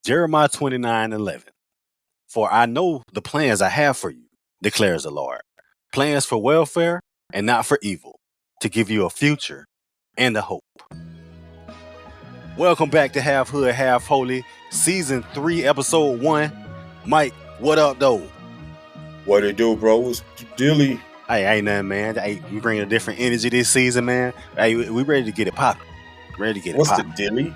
Jeremiah 29:11. For I know the plans I have for you, declares the Lord. Plans for welfare and not for evil, to give you a future and a hope. Welcome back to Half Hood, Half Holy, Season 3, Episode 1. Mike, what up, though? What it do, bro? It's Dilly. Hey, ain't nothing, man. Hey, we bringing a different energy this season, man. Hey, we ready to get it popping. What's the Dilly?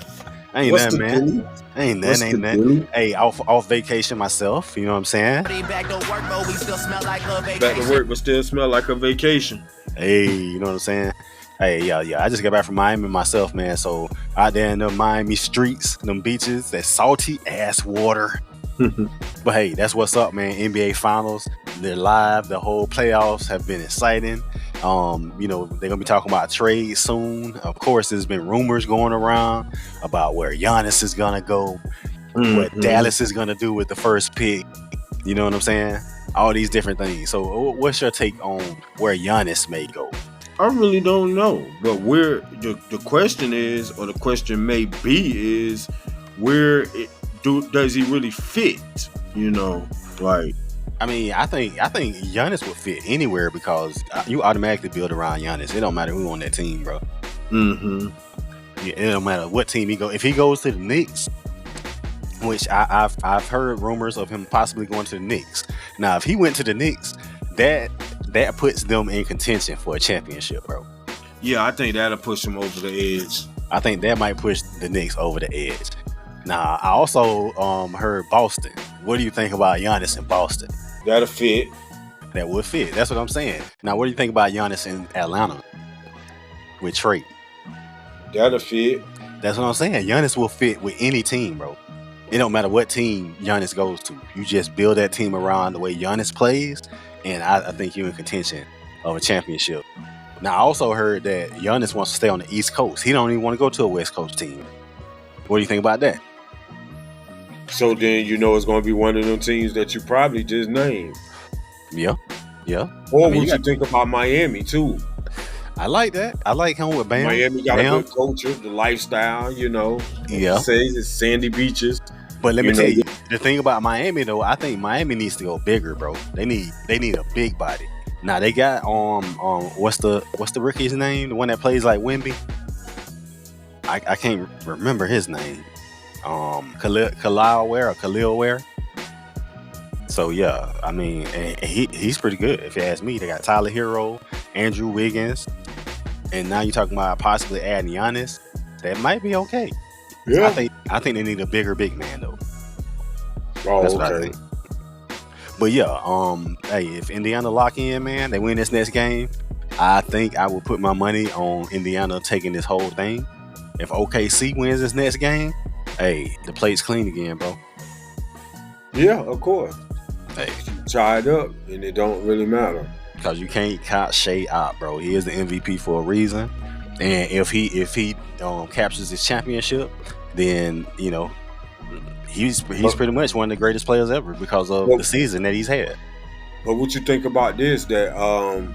Ain't What's nothing, the man. Dilly? Ain't What's nothing, the ain't nothing. Dilly? Hey, off vacation myself, you know what I'm saying? Back to work, but we still smell like a vacation. Back to work, but still smell like a vacation. Hey, you know what I'm saying? Hey, yeah. I just got back from Miami myself, man. So out there in the Miami streets, them beaches, that salty ass water. But hey, that's what's up, man. NBA Finals, they're live. The whole playoffs have been exciting. They're gonna be talking about trades soon. Of course, there's been rumors going around about where Giannis is gonna go, what Dallas is gonna do with the first pick. You know what I'm saying? All these different things. So, what's your take on where Giannis may go? I really don't know, but where the question is, or the question may be, is where does he really fit? You know, like. I mean, I think Giannis would fit anywhere because you automatically build around Giannis. It don't matter who on that team, bro. Yeah, it don't matter what team he go. If he goes to the Knicks, which I've heard rumors of him possibly going to the Knicks. Now, if he went to the Knicks, that puts them in contention for a championship, bro. Yeah, I think that'll push him over the edge. I think that might push the Knicks over the edge. Now, I also heard Boston. What do you think about Giannis in Boston? That'll fit. That would fit. That's what I'm saying. Now, what do you think about Giannis in Atlanta with Trey? That'll fit. That's what I'm saying. Giannis will fit with any team, bro. It don't matter what team Giannis goes to. You just build that team around the way Giannis plays, and I think you're in contention of a championship. Now, I also heard that Giannis wants to stay on the East Coast. He don't even want to go to a West Coast team. What do you think about that? So then it's going to be one of them teams that you probably just named. Yeah. Or would you think about Miami too? I like that. I like him with Bam. Miami got a good culture, the lifestyle, Yeah. It's sandy beaches. But let me tell you, the thing about Miami though, I think Miami needs to go bigger, bro. They need a big body. Now they got what's the rookie's name? The one that plays like Wemby? I can't remember his name. Khalil Ware. So yeah, I mean, he's pretty good if you ask me. They got Tyler Hero, Andrew Wiggins, and now you're talking about possibly adding Giannis. That might be okay. Yeah, I think they need a bigger big man though. Oh, that's okay. what I think. But yeah, hey, if Indiana lock in, man, they win this next game. I think I will put my money on Indiana taking this whole thing. If OKC wins this next game, hey, the plate's clean again, bro. Yeah, of course. Hey, tied up, and it don't really matter because you can't count Shea out, bro. He is the MVP for a reason, and if he captures his championship, then he's pretty much one of the greatest players ever because of the season that he's had. But what you think about this? That a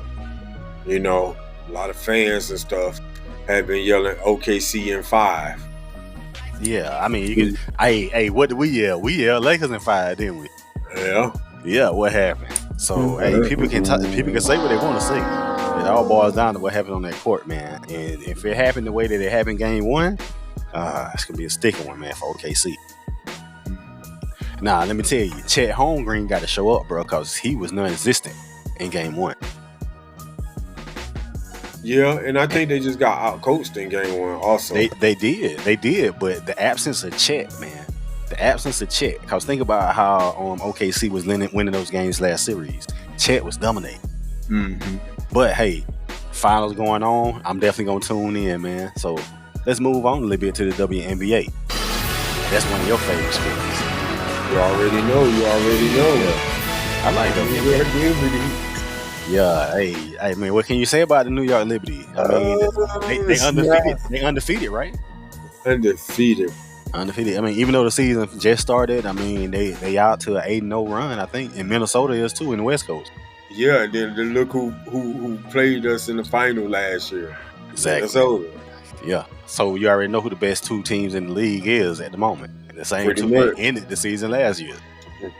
lot of fans and stuff have been yelling OKC in 5. Yeah, I mean, you can. Hey, what did we yell? We yelled Lakers in 5, didn't we? Yeah. What happened? So, hey, people can say what they want to say. It all boils down to what happened on that court, man. And if it happened the way that it happened Game 1, it's gonna be a sticky one, man, for OKC. Now, let me tell you, Chet Holmgren got to show up, bro, because he was non-existent in Game 1. Yeah, and I think they just got out-coached in Game 1 also. They did, but the absence of Chet, man. Because think about how OKC was winning those games last series. Chet was dominating. But hey, finals going on. I'm definitely going to tune in, man. So let's move on a little bit to the WNBA. That's one of your favorite sports. You already know. Yeah. I like WNBA. Yeah, hey, man, what can you say about the New York Liberty? I mean, they undefeated. They undefeated, right? Undefeated. I mean, even though the season just started, I mean, they out to an 8-0 run, I think, and Minnesota is too in the West Coast. Yeah, then look who played us in the final last year. Exactly. Minnesota. Yeah. So you already know who the best two teams in the league is at the moment. And the same Pretty two much. that ended the season last year.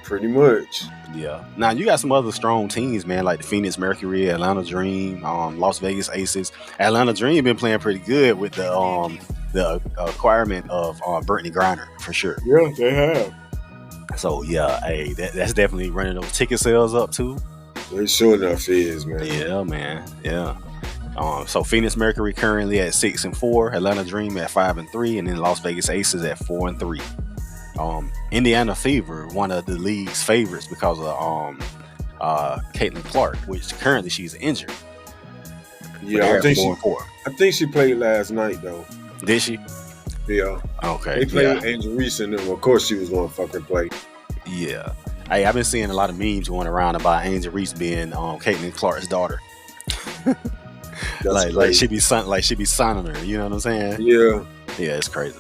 Pretty much. Yeah. Now you got some other strong teams, man, like the Phoenix Mercury, Atlanta Dream, Las Vegas Aces. Atlanta Dream been playing pretty good with the acquirement of Brittany Griner for sure. Yeah, they have. So yeah, hey, that's definitely running those ticket sales up too. It sure enough is, man. Yeah, man. Yeah. So Phoenix Mercury currently at 6-4, Atlanta Dream at 5-3, and then Las Vegas Aces at 4-3. Indiana Fever, one of the league's favorites because of Caitlin Clark, which currently she's injured. Yeah, I think she played last night though. Did she? Yeah. Okay. They played Angel Reese and them. Of course she was gonna fucking play. Yeah. Hey, I've been seeing a lot of memes going around about Angel Reese being Caitlin Clark's daughter. like she be signing her, you know what I'm saying? Yeah. Yeah, it's crazy.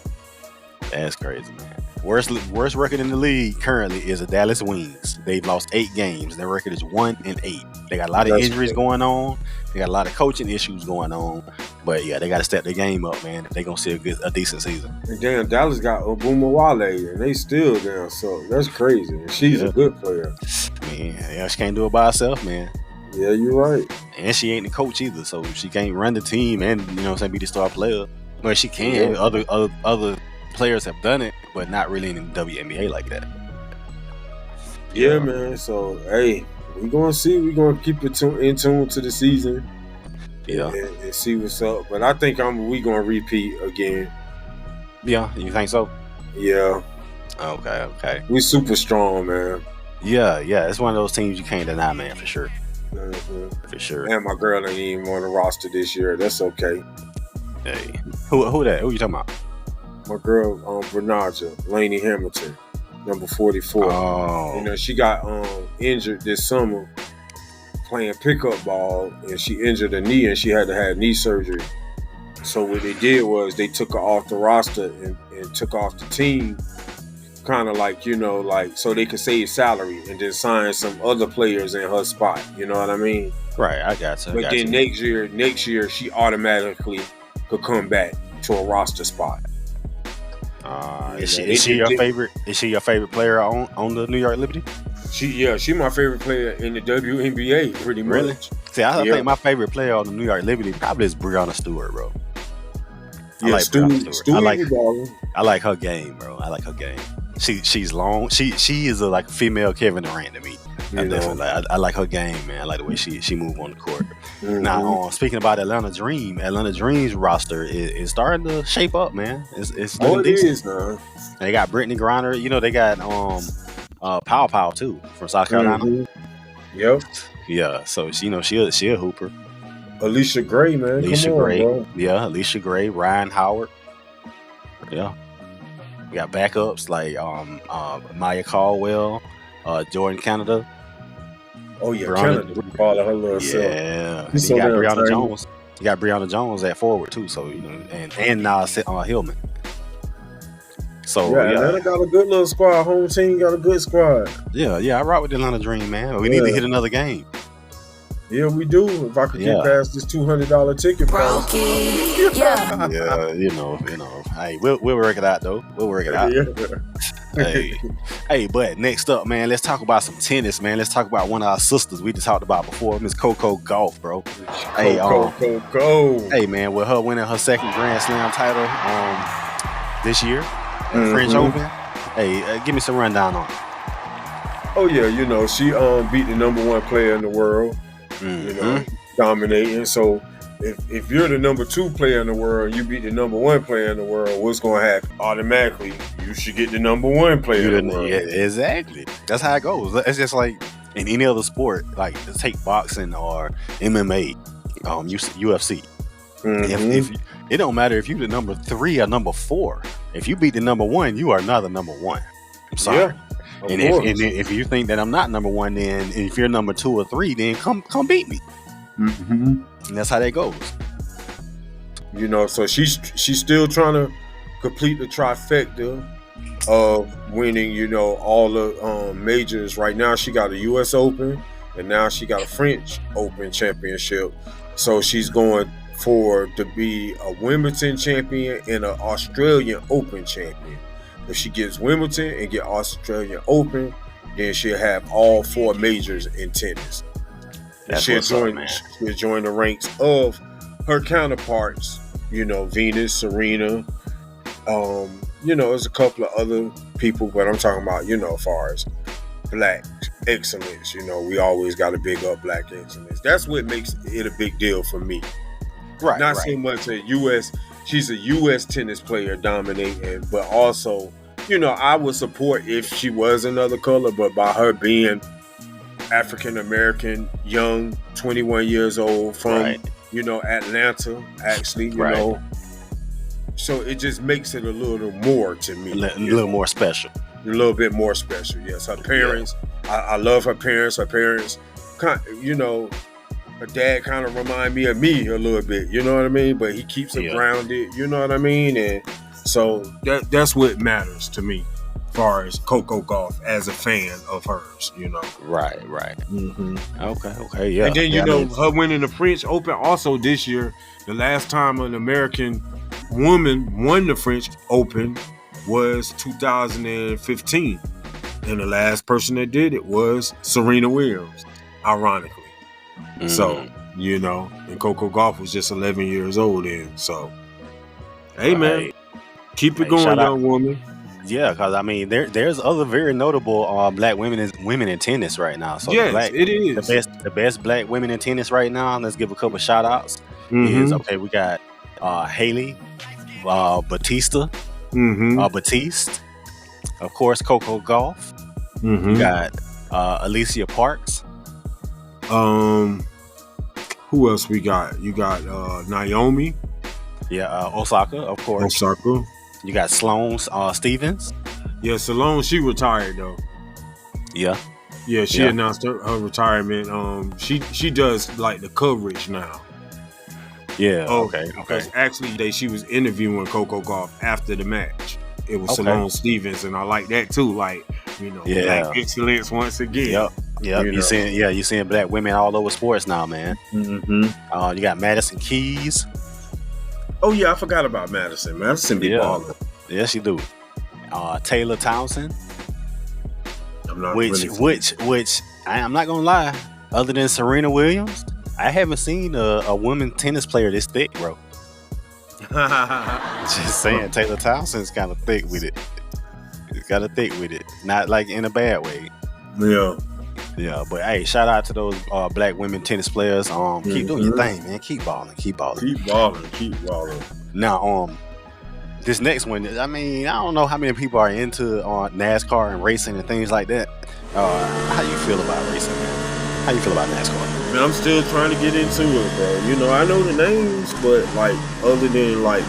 That's crazy, man. Worst record in the league currently is the Dallas Wings. They've lost 8 games. Their record is 1-8. They got a lot of injuries going on. They got a lot of coaching issues going on. But yeah, they got to step their game up, man, if they gonna see a decent season. And damn, Dallas got Obumawale, and they still down. So that's crazy. And she's a good player. Man, yeah, she can't do it by herself, man. Yeah, you're right. And she ain't the coach either, so she can't run the team and you know what I'm saying, be the star player. Well, she can. Yeah. Other players have done it, but not really in the WNBA like that. Yeah, man. So hey, we're gonna see. We're gonna keep it in tune to the season. Yeah, and see what's up. But I think we gonna repeat again. Yeah, you think so? Yeah. Okay. We super strong, man. Yeah. It's one of those teams you can't deny, man, for sure. Mm-hmm. For sure. And my girl ain't even on the roster this year. That's okay. Hey, who that? Who you talking about? My girl, Bernaja, Lainey Hamilton, number 44. Oh. You know, she got injured this summer playing pickup ball, and she injured her knee, and she had to have knee surgery. So what they did was they took her off the roster and took off the team, kind of like, you know, like so they could save salary and then sign some other players in her spot. You know what I mean? Right, I got you. But then next year she automatically could come back to a roster spot. Is she your favorite? Is she your favorite player on the New York Liberty? She my favorite player in the WNBA, pretty much. Really? See, I think my favorite player on the New York Liberty probably is Breonna Stewart, bro. I like Breonna Stewart. I like her game, bro. I like her game. She's long. She is like a female Kevin Durant to me. I like her game, man. I like the way she move on the court. Mm-hmm. Now, speaking about Atlanta Dream's roster is starting to shape up, man. It's looking decent. Is, man. They got Brittany Griner. You know, they got Pow too from South Carolina. Mm-hmm. Yep. Yeah. So she a hooper. Alicia Gray, man. Alicia Gray. Bro. Yeah. Alicia Gray, Ryan Howard. Yeah. We got backups like Maya Caldwell, Jordan Canada. Oh yeah, Canada. All of her little self. Yeah. You got Breonna Jones. You got Breonna Jones at forward too. So you know, and now Hillman. So Atlanta got a good little squad. Home team got a good squad. Yeah. I rock with the Atlanta Dream, man. We need to hit another game. Yeah, we do. If I could get past this $200 ticket price. Yeah, you know. Hey, we'll work it out though. We'll work it out. Yeah. Hey, but next up, man, let's talk about some tennis, man. Let's talk about one of our sisters we just talked about before, Miss CoCo Guff, bro. CoCo. Hey, man, with her winning her second Grand Slam title this year, French Open. Hey, give me some rundown on it. Oh yeah, you know she beat the number 1 player in the world. You know, dominating. So if you're the number 2 player in the world, you beat the number 1 player in the world, what's going to happen? Automatically, you should get the number 1 player in the world. Yeah, exactly. That's how it goes. It's just like in any other sport, like take boxing or MMA, UFC. If it don't matter if you're the number 3 or number 4. If you beat the number 1, you are not the number 1. I'm sorry. Yeah. And if you think that I'm not number 1, then if you're number 2 or 3, then come beat me. And that's how that goes. You know, so she's still trying to complete the trifecta of winning, you know, all the majors. Right now she got a U.S. Open, and now she got a French Open championship. So she's going to be a Wimbledon champion and an Australian Open champion. If she gets Wimbledon and get Australian Open, then she'll have all 4 majors in tennis. And she'll join the ranks of her counterparts, Venus, Serena, there's a couple of other people, but I'm talking about, as far as black excellence, we always got to big up black excellence. That's what makes it a big deal for me. Right. Not so much she's a U.S. tennis player dominating, but also, I would support if she was another color, but by her being African American, young, 21 years old, from, Atlanta, actually, you so it just makes it a little more to me. A little more special. A little bit more special, yes. Her parents, I love her parents. Her parents, her dad kind of remind me of me a little bit, you know what I mean? But he keeps her grounded, you know what I mean? And so that's what matters to me as far as CoCo Gauff as a fan of hers, Right. Mm-hmm. Okay, yeah. And then, her winning the French Open also this year, the last time an American woman won the French Open was 2015. And the last person that did it was Serena Williams, ironically. Mm-hmm. So, and CoCo Gauff was just 11 years old then. So, hey, man, keep it going, young woman. Yeah, because I mean, there's other very notable black women in tennis right now. So yes, it is the best black women in tennis right now. Let's give a couple shout outs. Mm-hmm. We got Haley, Batiste, of course, CoCo Gauff. Mm-hmm. You got Alicia Parks. Who else we got? You got Naomi. Yeah, Osaka, of course. Osaka. You got Sloane Stevens. Yeah, Sloane, she retired though. Yeah. Yeah, she announced her retirement. She does like the coverage now. Yeah. Okay. Because actually, she was interviewing CoCo Gauff after the match. It was Sloane Stevens, and I like that too. Like, black excellence once again. Yep. You seeing black women all over sports now, man. Mm-hmm. You got Madison Keys. Oh yeah, I forgot about Madison. Madison be balling. Yes, she do. Taylor Townsend. I'm not which I'm not gonna lie. Other than Serena Williams, I haven't seen a woman tennis player this thick, bro. Just saying, Taylor Townsend's kind of thick with it. He's kind of thick with it, not like in a bad way. Yeah, but hey, shout out to those black women tennis players. Keep doing your thing, man. Keep balling. Keep balling. Now, this next one, I mean, I don't know how many people are into NASCAR and racing and things like that. How you feel about racing, man? How you feel about NASCAR? Man, I'm still trying to get into it, bro. I know the names, but like, other than like,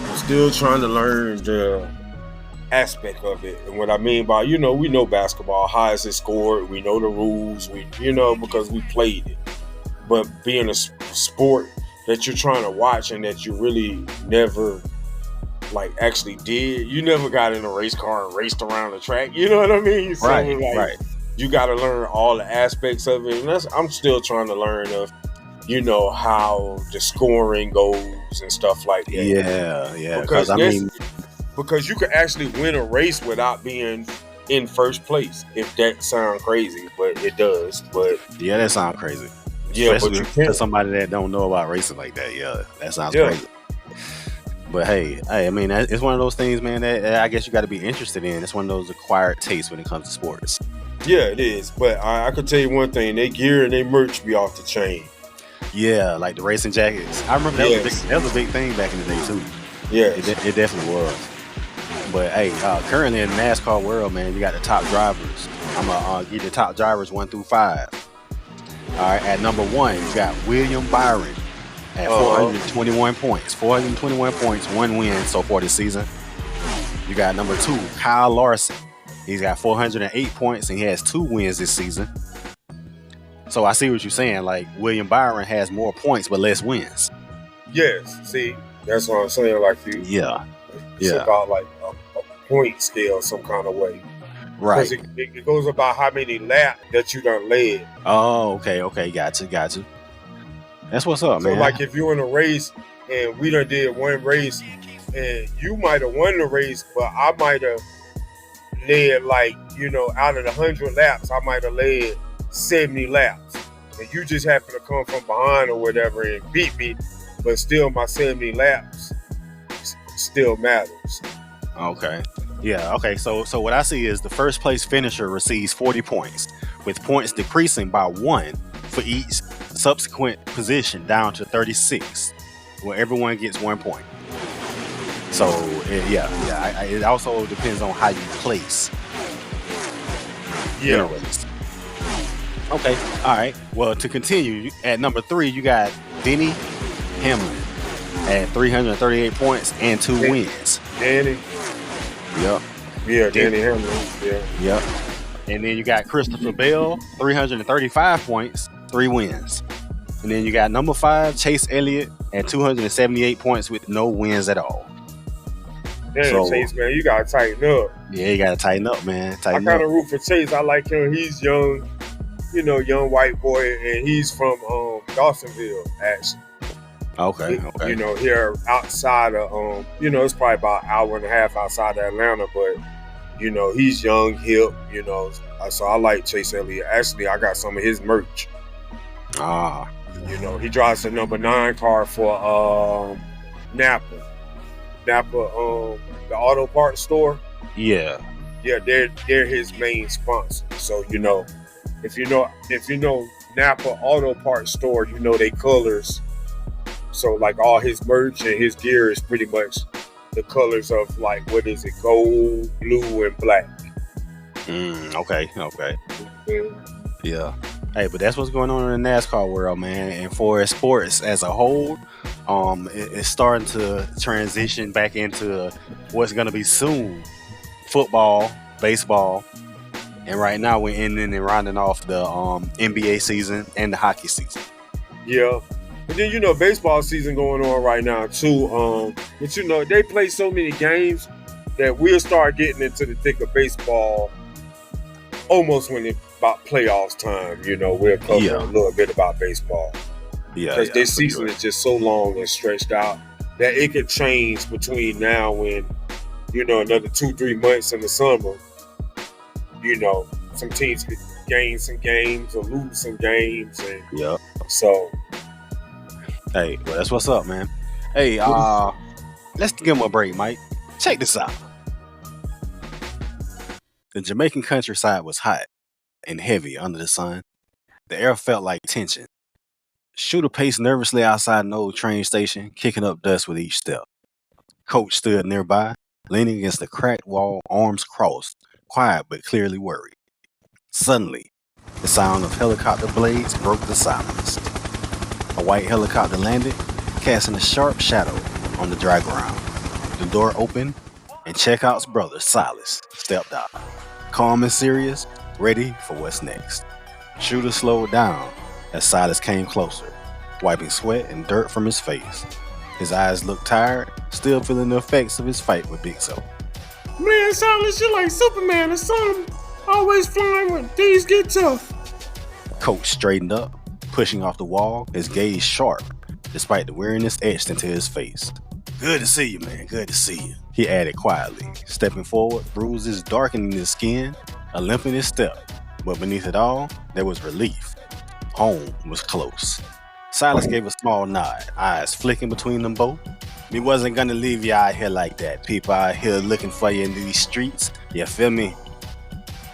I'm still trying to learn the aspect of it. And what I mean by, we know basketball, how is it scored? We know the rules, because we played it. But being a sport that you're trying to watch and that you really never like actually did, you never got in a race car and raced around the track. You know what I mean? So right. You got to learn all the aspects of it. And I'm still trying to learn of, how the scoring goes and stuff like that. Yeah. Because you can actually win a race without being in first place, if that sounds crazy, but it does. But yeah, that sounds crazy. Yeah, especially but you can't. To somebody that don't know about racing like that. Yeah, that sounds crazy. But hey, I mean, it's one of those things, man, that I guess you got to be interested in. It's one of those acquired tastes when it comes to sports. Yeah, it is. But I could tell you one thing: they gear and they merch be off the chain. Yeah, like the racing jackets. I remember that was a big thing back in the day too. Yeah, it definitely was. But hey, currently in the NASCAR world, man, you got the top drivers. I'm gonna give you the top drivers 1 through 5. All right, at number 1, you got William Byron at 421 points. 421 points, 1 win so far this season. You got number 2, Kyle Larson. He's got 408 points and he has 2 wins this season. So I see what you're saying. Like, William Byron has more points but less wins. Yes, see, that's what I'm saying. Like, it's about like a point scale some kind of way. Right. It goes about how many laps that you done led. Oh, okay. Got you. That's what's up, So man. like if you're in a race and we done did one race and you might have won the race, but I might have led like, you know, out of the 100 laps, I might have led 70 laps. And you just happen to come from behind or whatever and beat me, but still my 70 laps still matters. Okay. Yeah, okay. So what I see is the first place finisher receives 40 points, with points decreasing by 1 for each subsequent position down to 36, where everyone gets 1 point. So it also depends on how you place. Yeah. Okay. All right. Well, to continue, at number 3, you got Denny Hamlin at 338 points and 2 wins. Danny. Yep. Yeah, Danny Hamlin. Yeah. Yep. And then you got Christopher Bell, 335 points, 3 wins. And then you got number 5, Chase Elliott, at 278 points with no wins at all. Damn, Chase, man, you gotta tighten up. Yeah, you gotta tighten up, man. I kind of root for Chase. I like him. He's young, you know, young white boy, and he's from Dawsonville, actually. Okay. You know, here outside of, you know, it's probably about an hour and a half outside of Atlanta, but, you know, he's young, hip, you know. So I like Chase Elliott. Actually, I got some of his merch. You know, he drives the number 9 car for Napa, the auto parts store. Yeah, they're his main sponsor. So, you know, if you know Napa Auto Parts store, you know they colors. So like all his merch and his gear is pretty much the colors of like, what is it, gold, blue, and black. Okay. Yeah. Hey, but that's what's going on in the NASCAR world, man. And for sports as a whole, it's starting to transition back into what's going to be soon: football, baseball, and right now we're ending and rounding off the NBA season and the hockey season. Yeah. But then, you know, baseball season going on right now too. But you know, they play so many games that we'll start getting into the thick of baseball almost when it's about playoffs time. You know, we'll cover a little bit about baseball. Yeah. Because this season is just so long and stretched out that it could change between now and, you know, another 2-3 months in the summer. You know, some teams could gain some games or lose some games. And so. Hey, well, that's what's up, man. Hey, let's give him a break, Mike. Check this out. The Jamaican countryside was hot and heavy under the sun. The air felt like tension. Shoota paced nervously outside an old train station, kicking up dust with each step. Coach stood nearby, leaning against the cracked wall, arms crossed, quiet but clearly worried. Suddenly, the sound of helicopter blades broke the silence. A white helicopter landed, casting a sharp shadow on the dry ground. The door opened, and Checkout's brother, Silas, stepped out, calm and serious, ready for what's next. Shoota slowed down as Silas came closer, wiping sweat and dirt from his face. His eyes looked tired, still feeling the effects of his fight with Big So. Man, Silas, you're like Superman or something. Always flying when things get tough. Coach straightened up, pushing off the wall, his gaze sharp, despite the weariness etched into his face. Good to see you, man. Good to see you, he added quietly, stepping forward, bruises darkening his skin, a limp in his step. But beneath it all, there was relief. Home was close. Silas gave a small nod, eyes flicking between them both. We wasn't gonna leave you out here like that. People out here looking for you in these streets. You feel me?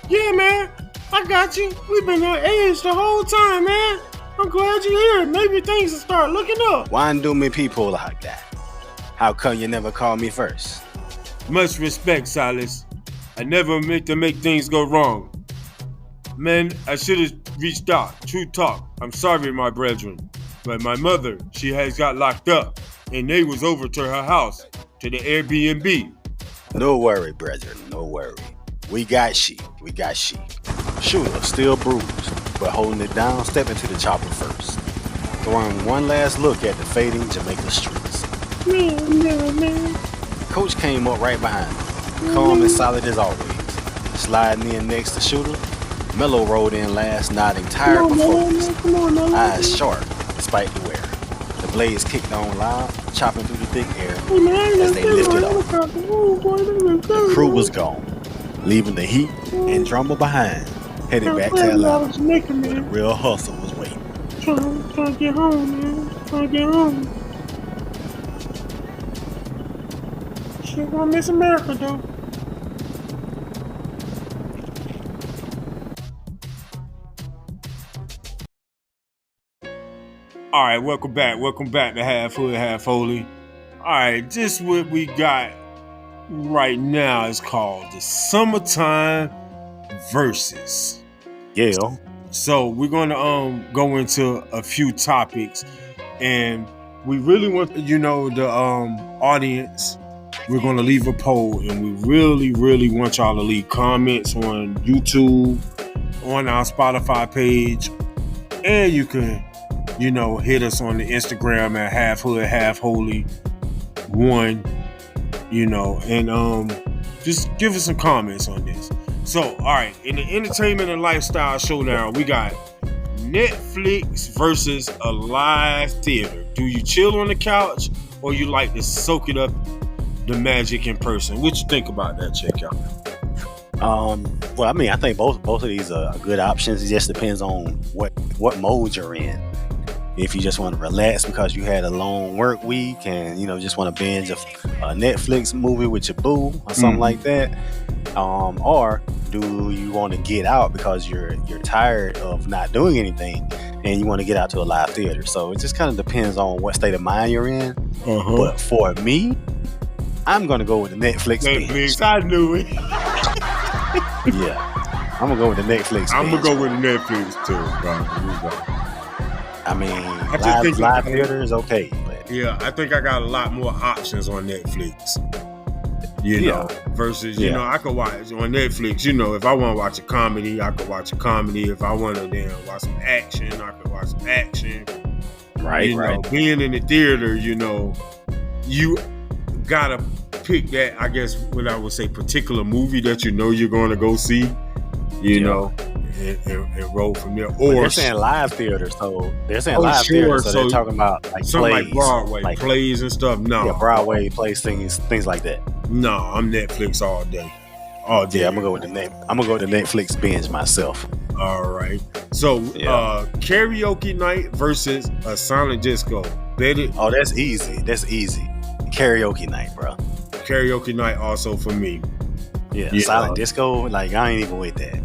Yeah, man. I got you. We've been on edge the whole time, man. I'm glad you're here. Maybe things will start looking up. Why do me people like that? How come you never call me first? Much respect, Silas. I never meant to make things go wrong. Man, I should have reached out. True talk. I'm sorry, my brethren. But my mother, she has got locked up. And they was over to her house, to the Airbnb. No worry, brethren. No worry. We got she. Shoota, still bruised, but holding it down, stepping to the chopper first, throwing one last look at the fading Jamaica streets. Man. Coach came up right behind him, calm and solid as always. Sliding in next to Shoota, Mello rolled in last, nodding tired but focused, eyes sharp despite the wear. blades kicked on loud, chopping through the thick air as they lifted off. The crew was gone, leaving the heat and drama behind, headed back to Atlanta, where the real hustle was waiting. Trying to get home, man. Trying to get home. Shit, gonna miss America, though. All right, welcome back. Welcome back to Half Hood, Half Holy. All right, just what we got right now is called the Summertime Versus. Yeah. So we're going to go into a few topics, and we really want the audience. We're going to leave a poll, and we really want y'all to leave comments on YouTube, on our Spotify page, and you can hit us on the Instagram at Half Hood, Half Holy 1, and just give us some comments on this. So, all right, in the entertainment and lifestyle showdown, we got Netflix versus a live theater. Do you chill on the couch or you like to soak it up, the magic in person? What you think about that? Check out. Well, I mean, I think both of these are good options. It just depends on what mode you're in. If you just want to relax because you had a long work week and just want to binge a Netflix movie with your boo or something like that, or do you want to get out because you're tired of not doing anything and you want to get out to a live theater? So it just kind of depends on what state of mind you're in. But for me, I'm gonna go with the Netflix binge. I knew it. Yeah, I'm gonna go with the Netflix. I'm gonna go with the Netflix too, bro. I mean, live theater is okay, but yeah, I think I got a lot more options on Netflix. Versus I could watch on Netflix. If I want to watch a comedy, I could watch a comedy. If I want to watch some action, I could watch some action. Right. Being in the theater, you gotta pick that. I guess what I would say, particular movie that you're going to go see. And roll from there. Or they're saying live theater, so they're saying live theater, so they're talking about like something plays, like Broadway plays and stuff. No, Broadway plays, things like that. No, I'm Netflix all day. Yeah, I'm gonna go with the Netflix binge myself. All right. So karaoke night versus a silent disco. Oh, that's easy. Karaoke night, bro. Karaoke night also for me. Yeah, silent disco. Like I ain't even with that.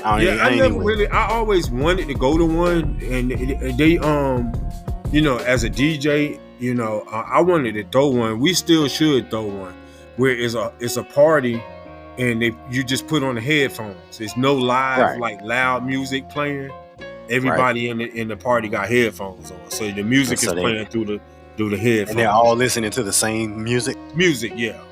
I always wanted to go to one, and they as a DJ, I wanted to throw one. We still should throw one where it's a party, and you just put on the headphones. There's no live like loud music playing. Everybody in the party got headphones on, so the music is playing through the headphones. And they're all listening to the same music. Yeah.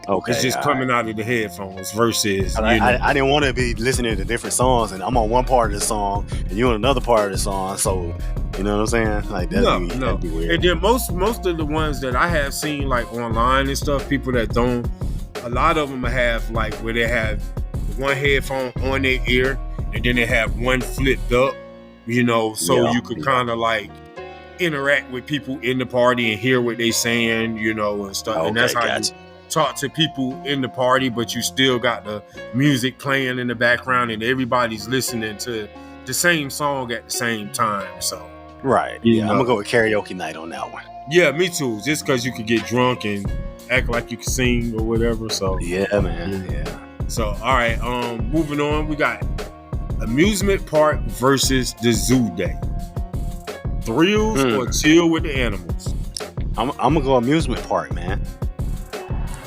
Okay, it's just coming out of the headphones versus. I didn't want to be listening to different songs, and I'm on one part of the song, and you're on another part of the song. So, you know what I'm saying? Like that'd be weird. And then most of the ones that I have seen like online and stuff, people that don't, a lot of them have like where they have one headphone on their ear, and then they have one flipped up, so you could kind of like interact with people in the party and hear what they saying, and stuff. Okay, and that's how you talk to people in the party, but you still got the music playing in the background and everybody's listening to the same song at the same time. So I'm gonna go with karaoke night on that one. Yeah, me too. Just because you could get drunk and act like you can sing or whatever. So yeah, man. Yeah. So all right, moving on, we got amusement park versus the zoo day. Thrills or chill with the animals? I'm gonna go amusement park, man.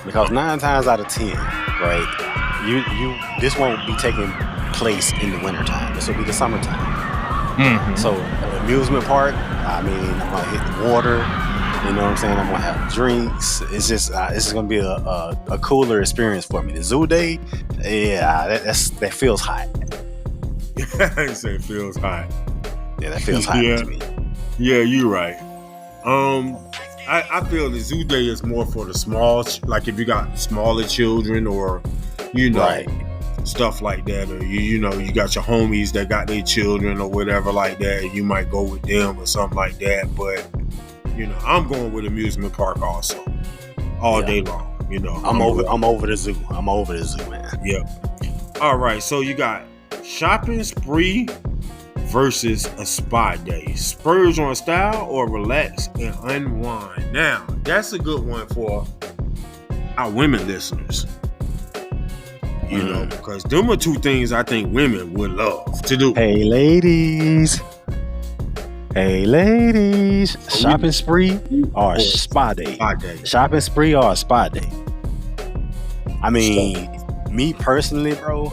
Because 9 times out of 10, right, this won't be taking place in the wintertime. This will be the summertime. So amusement park, I mean, I'm gonna hit the water. You know what I'm saying? I'm gonna have drinks. It's just gonna be a cooler experience for me. The zoo day, that feels hot. I say it feels hot. Yeah, that feels hot to me. Yeah, you're right. I feel the zoo day is more for the small, like if you got smaller children or, stuff like that, or you got your homies that got their children or whatever like that. You might go with them or something like that. But I'm going with amusement park also, all day long. I'm over the zoo. I'm over the zoo, man. Yeah. All right, so you got shopping spree versus a spa day. Spurge on style or relax and unwind. Now, that's a good one for our women listeners. Because them are two things I think women would love to do. Hey, ladies. Shopping spree or spa day? Shopping spree or spa day? I mean, me personally, bro,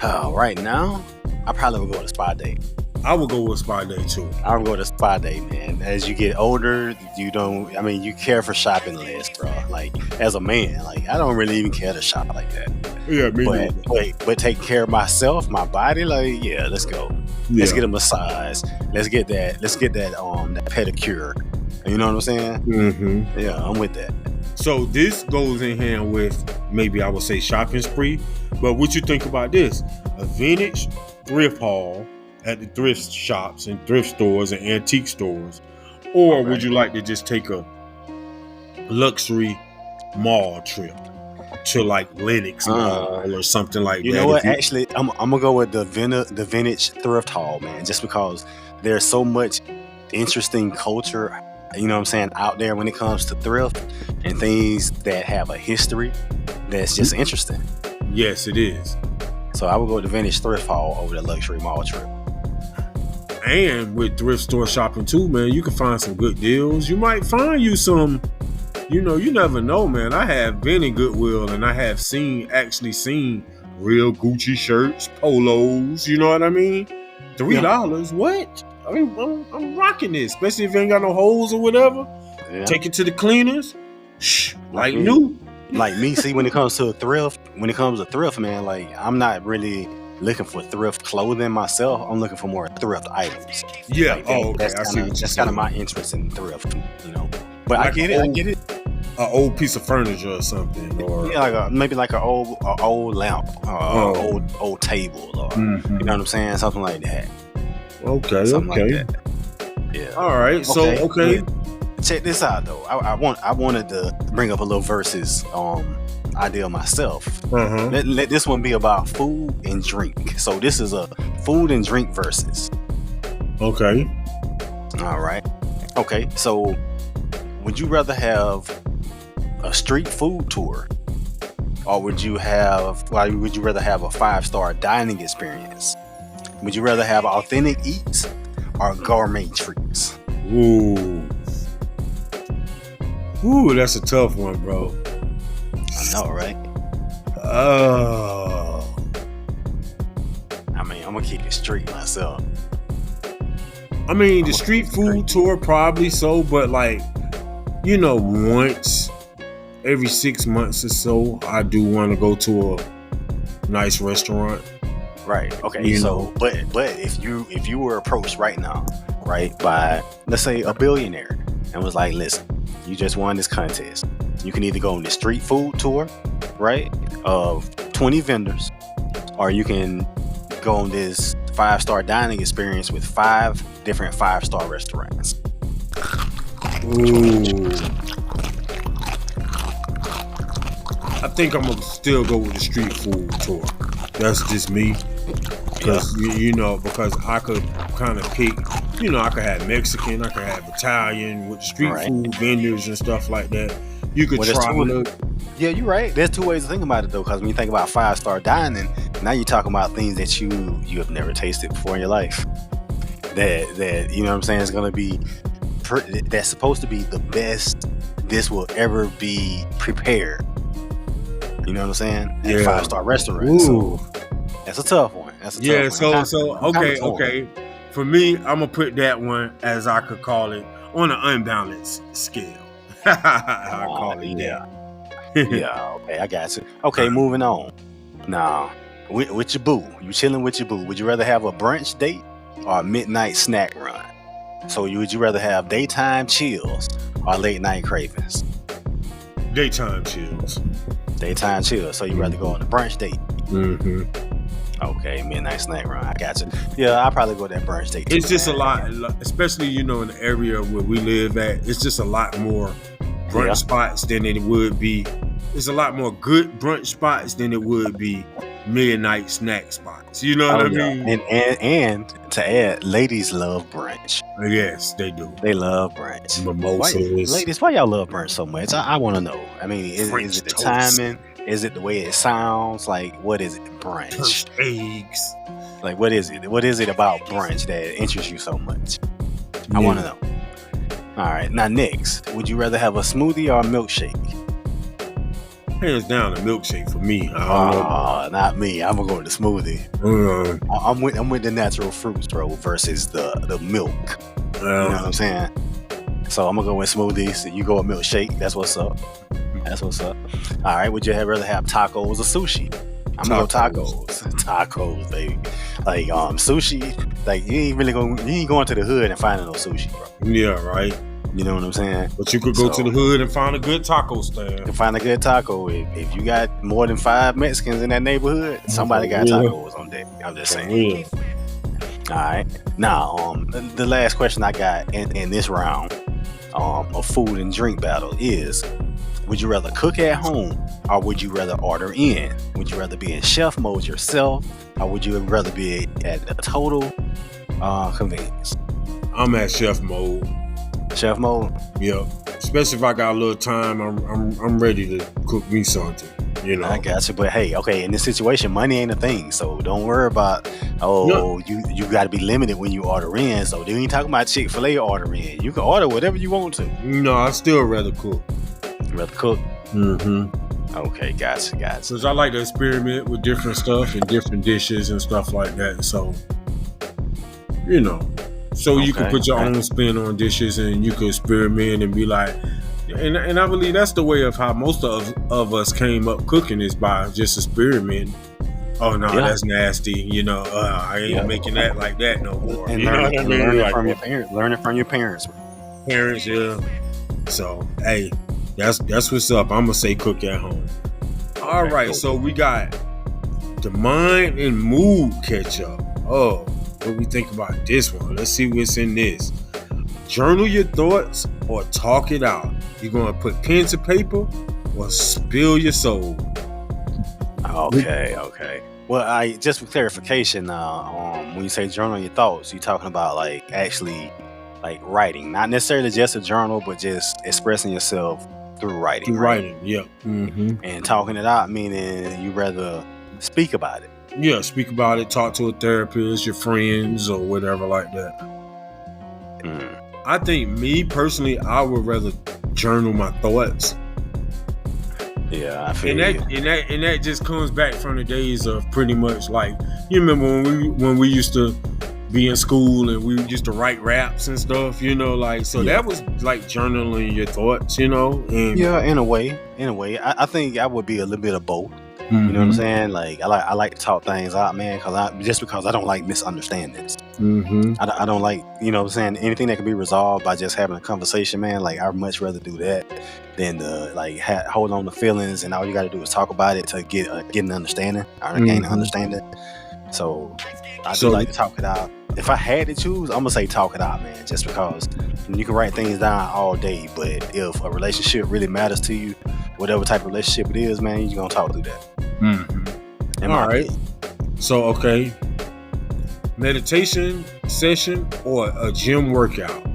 right now, I probably would go to spa day. I would go with spa day too. I would go to spa day, man. As you get older, you care for shopping less, bro. Like, as a man, like, I don't really even care to shop like that. Yeah, me but take care of myself, my body, like, yeah, let's go. Yeah. Let's get a massage. Let's get that that pedicure. You know what I'm saying? Mm-hmm. Yeah, I'm with that. So this goes in hand with, maybe I would say, shopping spree. But what you think about this? A vintage thrift haul at the thrift shops and thrift stores and antique stores, or would you like to just take a luxury mall trip to like Lenox Mall or something like that? You know what? Actually, I'm gonna go with the vintage thrift haul, man, just because there's so much interesting culture, you know what I'm saying, out there when it comes to thrift and things that have a history that's just interesting. Yes, it is. So I would go with the vintage thrift haul over the luxury mall trip. And with thrift store shopping too, man, you can find some good deals. You might find you some, you never know, man. I have been in Goodwill and I have actually seen real Gucci shirts, polos, you know what I mean? $3, what? I mean, I'm rocking this, especially if you ain't got no holes or whatever. Yeah. Take it to the cleaners, like new. Like me, see, when it comes to thrift, man, like, I'm not really looking for thrift clothing myself. I'm looking for more thrift items. Yeah. Like okay. That's kind of my interest in thrift, But like I get it. An old piece of furniture or something, or maybe like an old lamp, old table, or you know what I'm saying, something like that. Okay. Something like that. Yeah. All right. So okay. Check this out though. I wanted to bring up a little versus idea myself. Let this one be about food and drink. So this is a food and drink versus. Okay. All right. Okay. So would you rather have a street food tour, or would you rather have a 5-star dining experience? Would you rather have authentic eats or gourmet treats? Ooh, that's a tough one, bro. I know, right? Oh. I mean, I'm gonna keep it street myself. I mean, the street food tour probably so, but like, once every 6 months or so, I do want to go to a nice restaurant. Right. Okay. But if you were approached right now, right, by, let's say, a billionaire, and was like, listen, you just won this contest. You can either go on the street food tour, right, of 20 vendors, or you can go on this 5-star dining experience with 5 different 5-star restaurants. Ooh. I think I'm gonna still go with the street food tour. That's just me. Because, because I could kind of pick, I could have Mexican, I could have Italian with street food vendors and stuff like that. You could try. Yeah, you're right. There's 2 ways to think about it, though, because when you think about 5-star dining, now you're talking about things that you have never tasted before in your life. That you know what I'm saying, is going to be, that's supposed to be the best this will ever be prepared. You know what I'm saying? At a 5-star restaurant. Ooh. So that's a tough one. Okay. For me, I'm gonna put that one, as I could call it, on an unbalanced scale. I call it that. Yeah, okay, I got you. Okay, moving on. Now, with your boo, you chilling with your boo. Would you rather have a brunch date or a midnight snack run? So would you rather have daytime chills or late night cravings? Daytime chills. Daytime chills. So you'd rather go on a brunch date. Mm-hmm. Okay, midnight snack run. I got you. Yeah, I'll probably go with that brunch date. It's just a lot, especially in the area where we live at. It's just a lot more brunch spots than it would be. It's a lot more good brunch spots than it would be midnight snack spots. You know what I mean? And to add, ladies love brunch. Yes, they do. They love brunch. Mimosas. Ladies, why y'all love brunch so much? I want to know. I mean, is it the toast. timing? Is it the way it sounds? Like, what is it? Brunch. Toast eggs. Like, what is it? What is it about brunch that interests you so much? I want to know. All right. Now, next, would you rather have a smoothie or a milkshake? Hands down, a milkshake for me. Not me. I'm gonna go with the smoothie. I'm with the natural fruits, bro, versus the milk. You know what I'm saying? So I'm gonna go with smoothies. You go with milkshake. That's what's up. All right. Would you rather have tacos or sushi? I'm gonna go tacos. Tacos, baby. Like sushi. Like you ain't going to the hood and finding no sushi, bro. Yeah, right. You know what I'm saying? But you could go to the hood and find a good taco stand. You can find a good taco. If you got more than 5 Mexicans in that neighborhood, somebody got tacos on deck. I'm just saying. All right. Now, the last question I got in this round of food and drink battle is: would you rather cook at home or would you rather order in? Would you rather be in chef mode yourself or would you rather be at a total convenience? I'm at chef mode. Chef mode? Yeah. Especially if I got a little time, I'm ready to cook me something. You know. I got you, but hey, okay, in this situation, money ain't a thing, so don't worry about. You got to be limited when you order in. So they ain't talking about Chick-fil-A order in. You can order whatever you want to. No, I still rather cook. Rather cook? Mm-hmm. Okay, gotcha. Because I like to experiment with different stuff and different dishes and stuff like that. So, so you can put your own spin on dishes and you can experiment and be like, and I believe that's the way of how most of us came up cooking is by just experimenting. Oh no, that's nasty. I ain't making that like that no more. And learning from your parents. Learning from your parents. Parents, yeah. So hey, that's what's up. I'm gonna say cook at home. All right, so we got the mind and mood catch up. Oh, what we think about this one? Let's see what's in this. Journal your thoughts or talk it out. You're gonna put pen to paper or spill your soul. Okay. Well, just for clarification, when you say journal your thoughts, you're talking about actually writing, not necessarily just a journal, but just expressing yourself through writing. Yeah. Mm-hmm. And talking it out, meaning you rather speak about it. Yeah, speak about it. Talk to a therapist, your friends, or whatever like that. I think me personally, I would rather journal my thoughts. Yeah, I feel and that just comes back from the days of pretty much you remember when we used to be in school and we used to write raps and stuff, that was like journaling your thoughts, and yeah, in a way, I think I would be a little bit of both. Mm-hmm. You know what I'm saying? I like to talk things out, man, because I don't like misunderstandings. Mm-hmm. I don't like, anything that can be resolved by just having a conversation, man. I'd much rather do that than to hold on to feelings and all you got to do is talk about it to get an understanding or gain an understanding. So I do like to talk it out. If I had to choose, I'm gonna say talk it out, man. Just because you can write things down all day, but if a relationship really matters to you, whatever type of relationship it is, man, you're gonna talk through that. Mm-hmm. All right. So okay, meditation session or a gym workout.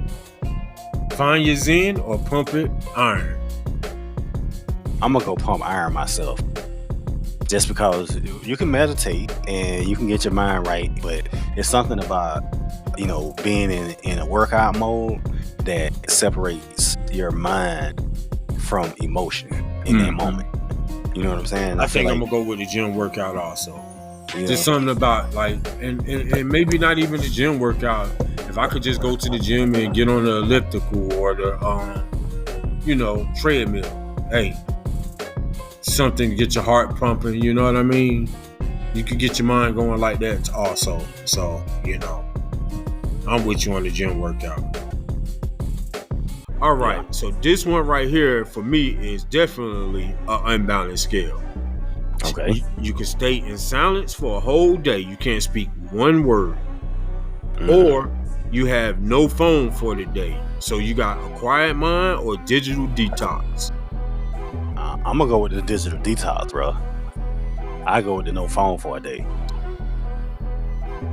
Find your zen or pump it iron. I'm gonna go pump iron myself. Just because you can meditate and you can get your mind right, but it's something about, being in a workout mode that separates your mind from emotion in that moment. You know what I'm saying? I think I'm gonna go with the gym workout also. Just something about and maybe not even the gym workout. If I could just go to the gym and get on the elliptical or the treadmill. Hey. Something to get your heart pumping, you know what I mean? You could get your mind going like that also. So, I'm with you on the gym workout. All right, so this one right here for me is definitely an unbalanced scale. Okay. You can stay in silence for a whole day. You can't speak one word. Or you have no phone for the day. So you got a quiet mind or digital detox. I'm gonna go with the digital detox, bro. I go with the no phone for a day.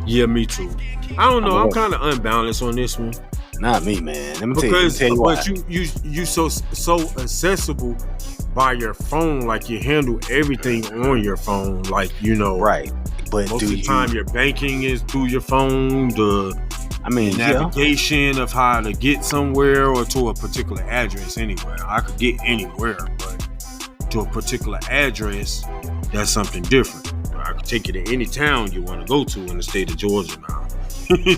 Yeah, me too. I don't know. I'm kind of unbalanced on this one. Not me, man. Let me Because tell you why. you so accessible by your phone, like you handle everything on your phone, like Right. But most of the time your banking is through your phone. Navigation of how to get somewhere or to a particular address anywhere. I could get anywhere, but to a particular address, that's something different. I could take you to any town you want to go to in the state of Georgia now.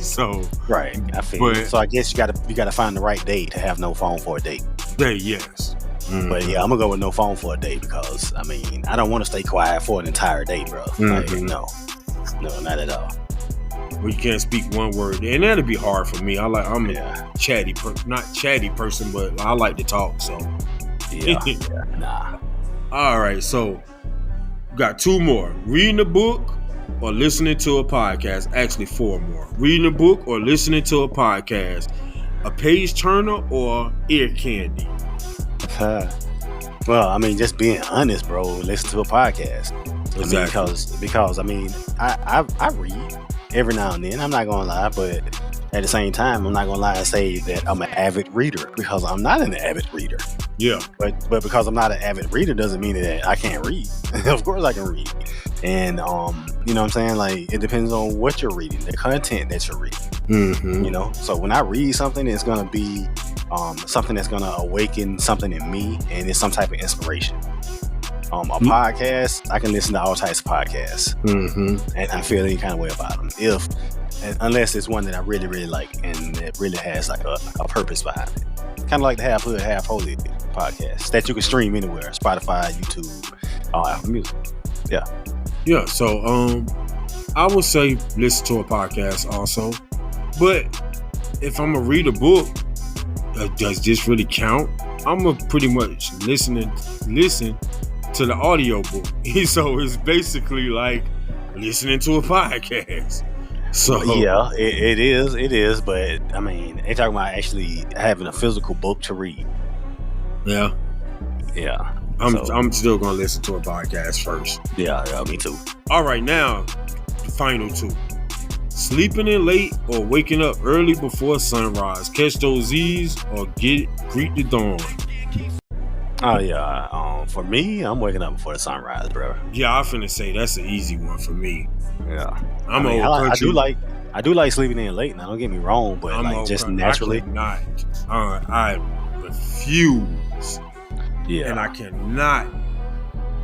So right, I feel. So I guess you gotta find the right day to have no phone for a day. Yes. Mm-hmm. But yeah, I'm gonna go with no phone for a day because I don't want to stay quiet for an entire day, bro. Like, no, not at all. Well, you can't speak one word, and that'd be hard for me. I'm a chatty, not chatty person, but I like to talk. So nah. All right, so got two more: reading a book or listening to a podcast. Actually, four more: reading a book or listening to a podcast. A page turner or ear candy. Well, just being honest, bro. Listen to a podcast. Exactly. Because I read every now and then. I'm not gonna lie, but at the same time, I'm not gonna lie and say that I'm an avid reader because I'm not an avid reader. Yeah. But because I'm not an avid reader doesn't mean that I can't read. Of course I can read. And you know what I'm saying? Like, it depends on what you're reading, the content that you're reading. Mm-hmm. So when I read something, it's gonna be something that's gonna awaken something in me, and it's some type of inspiration. A podcast, I can listen to all types of podcasts, and I feel any kind of way about them. Unless it's one that I really, really like, and it really has like a purpose behind it. Kind of like the Half Hood, Half Holy podcast that you can stream anywhere: Spotify, YouTube, Apple Music. Yeah. So I would say listen to a podcast also, but if I'm gonna read a book, does this really count? I'm gonna pretty much listen to the audio book. So it's basically like listening to a podcast. So yeah, it is. But they talking about actually having a physical book to read. Yeah. I'm still gonna listen to a podcast first. Yeah, me too. All right, now the final two: sleeping in late or waking up early before sunrise. Catch those Z's or greet the dawn. Oh yeah. For me, I'm waking up before the sunrise, bro. Yeah, I'm finna say that's an easy one for me. Yeah. I do like sleeping in late. Now, don't get me wrong, but just naturally. I refuse. Yeah. And I cannot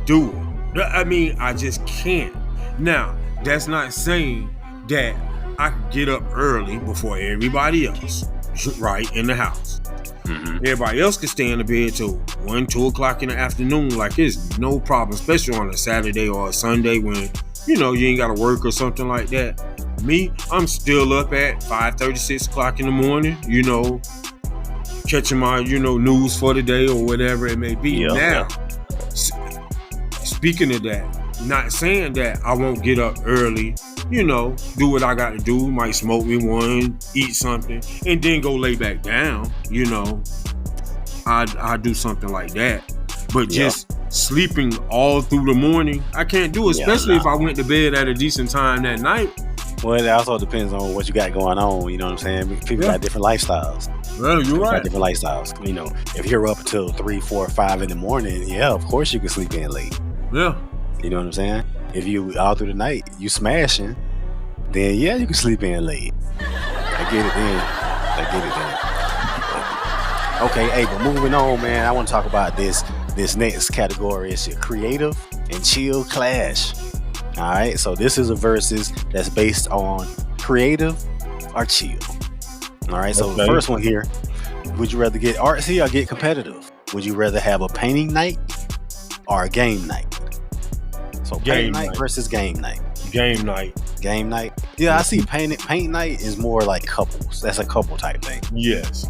do it. I just can't. Now, that's not saying that I could get up early before everybody else, right, in the house. Everybody else can stay in the bed till 1-2 o'clock in the afternoon. Like, it's no problem, especially on a Saturday or a Sunday when you ain't gotta work or something like that. Me, I'm still up at 5:30, 6 o'clock in the morning, catching my news for the day or whatever it may be. Now, speaking of that, not saying that I won't get up early, do what I got to do, might smoke me one, eat something, and then go lay back down. I do something like that. But just sleeping all through the morning, I can't do it, especially if I went to bed at a decent time that night. Well, it also depends on what you got going on. You know what I'm saying? People got different lifestyles. Well, you're right. Got different lifestyles. If you're up until 3, 4, 5 in the morning, of course you can sleep in late. Yeah. You know what I'm saying? If you all through the night, you smashing, then you can sleep in late. I get it then. Okay, hey, but moving on, man, I want to talk about this next category. It's your creative and chill clash. All right, so this is a versus that's based on creative or chill. All right, so the first one here: would you rather get artsy or get competitive? Would you rather have a painting night or a game night? So painting night versus game night. Game night. Yeah, I see paint night is more like couples. That's a couple type thing. Yes.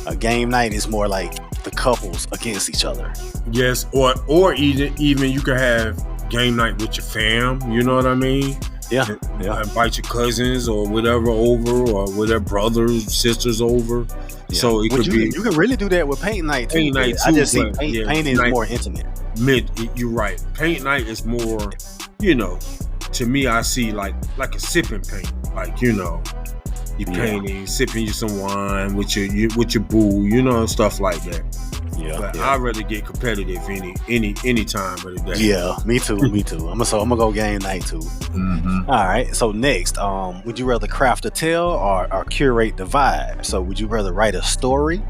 A game night is more like the couples against each other. Yes, or even you could have game night with your fam. You know what I mean? Yeah. Invite your cousins or whatever over, or with their brothers, sisters over. Yeah. So it you can really do that with paint night too. I just see painting is more intimate. You're right. Paint night is more, you know, to me, I see like a sipping paint, like, you know, you painting, sipping you some wine with your boo, you know, stuff like that. Yeah, but I'd rather get competitive any time of the day. Yeah, me too. I'm gonna go game night too. Mm-hmm. All right. So next, would you rather craft a tale or curate the vibe? So would you rather write a story,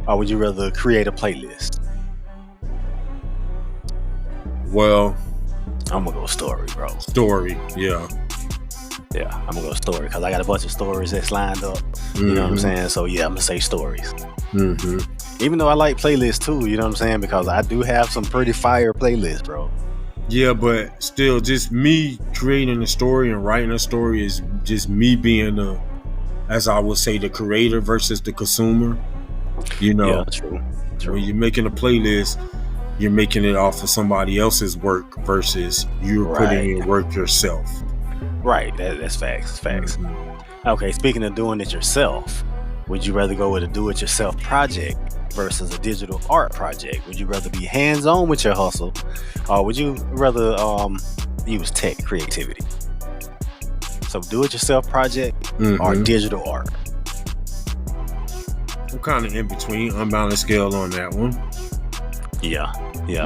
or would you rather create a playlist? Well, I'm gonna go story, bro. Story, yeah. Yeah, I'm gonna go story because I got a bunch of stories that's lined up. You know what I'm saying? So yeah, I'm gonna say stories. Mm-hmm. Even though I like playlists too, you know what I'm saying? Because I do have some pretty fire playlists, bro. Yeah, but still, just me creating a story and writing a story is just me being as I would say, the creator versus the consumer. You know, yeah, true. When you're making a playlist, you're making it off of somebody else's work versus you're putting in work yourself. Right, that's facts. Mm-hmm. Okay, speaking of doing it yourself, would you rather go with a do-it-yourself project versus a digital art project? Would you rather be hands-on with your hustle, or would you rather use tech creativity? So do-it-yourself project or digital art? I'm kind of in between, unbalanced scale on that one. Yeah.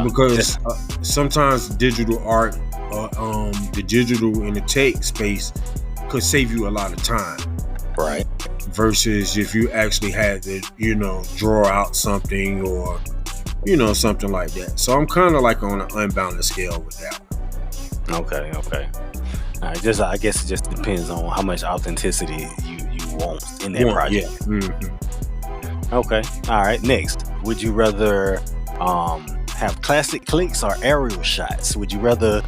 Because sometimes digital art, the digital and the tech space could save you a lot of time. Right. Versus if you actually had to, you know, draw out something or, you know, something like that. So I'm kind of like on an unbalanced scale with that one. Okay. All right. I guess it just depends on how much authenticity you want in that project. Yeah. Mm-hmm. Okay. All right. Next, would you rather have classic clicks or aerial shots? Would you rather